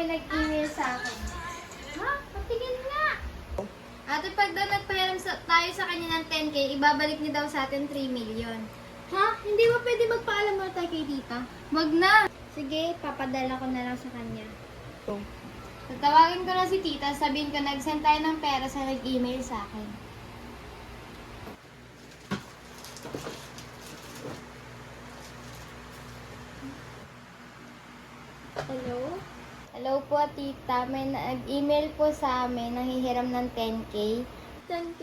may nag-email sa akin. Ha? Patingin nga! Ate, pag daw nagpahiram tayo sa kanya ng 10K, ibabalik niya daw sa atin 3 million. Ha? Hindi ba pwede magpaalam mo tayo kay tita? Wag na! Sige, papadala ko na lang sa kanya. Tatawagin ko na si tita, sabihin ko nag-send tayo ng pera sa nag-email sa akin. Hello? Hello po, tita. May nag-email po sa amin, nanghihiram ng 10K. 10K?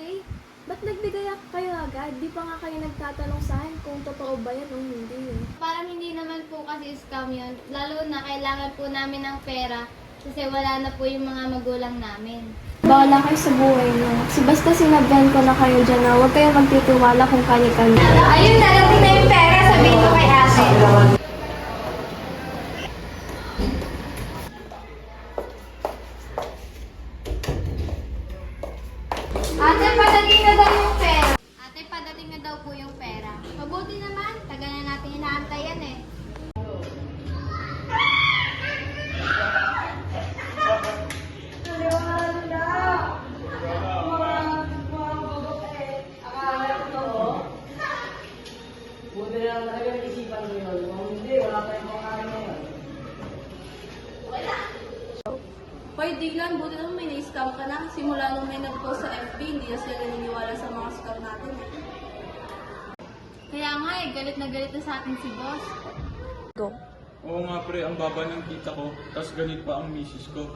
Ba't nagbigay kayo agad? Di pa nga kayo nagtatanong sa akin kung totoo ba yan o hindi. Parang hindi naman po kasi scam yun. Lalo na kailangan po namin ng pera kasi wala na po yung mga magulang namin. Bawala kayo sa buhay niyo. So basta sinabihan ko na kayo dyan na huwag kayong magtitiwala kung kanya-kanya. Ayun, narating na yung pera. Sabihin ko kay ate. Ate, padating na daw yung pera. Ate, padating na daw po yung pera. Mabuti naman. Tagal na natin inaantay yan eh. Buti na lang talaga nag-isipan mo yun. Kung hindi, wala tayong makain ngayon. Hoy, Diglan, buti naman may na-scam ka na. Simula nung may nag-post sa FB, hindi na sila naniniwala sa mga scam natin. Kaya nga eh, galit na sa atin si boss. Oo nga pre, ang baba ng kita ko, tas ganit pa ang misis ko.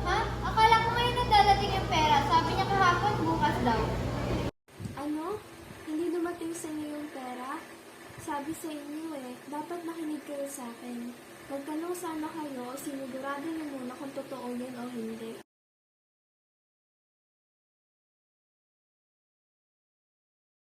Ha? Akala ko ngayon na dadating yung pera. Sabi niya kahapon, bukas daw. Ano? Hindi dumating sa inyo yung pera? Sabi sa inyo dapat makinig kayo sa akin. Magtanong sana kayo, sinigurado niyo muna kung totoo yan o hindi.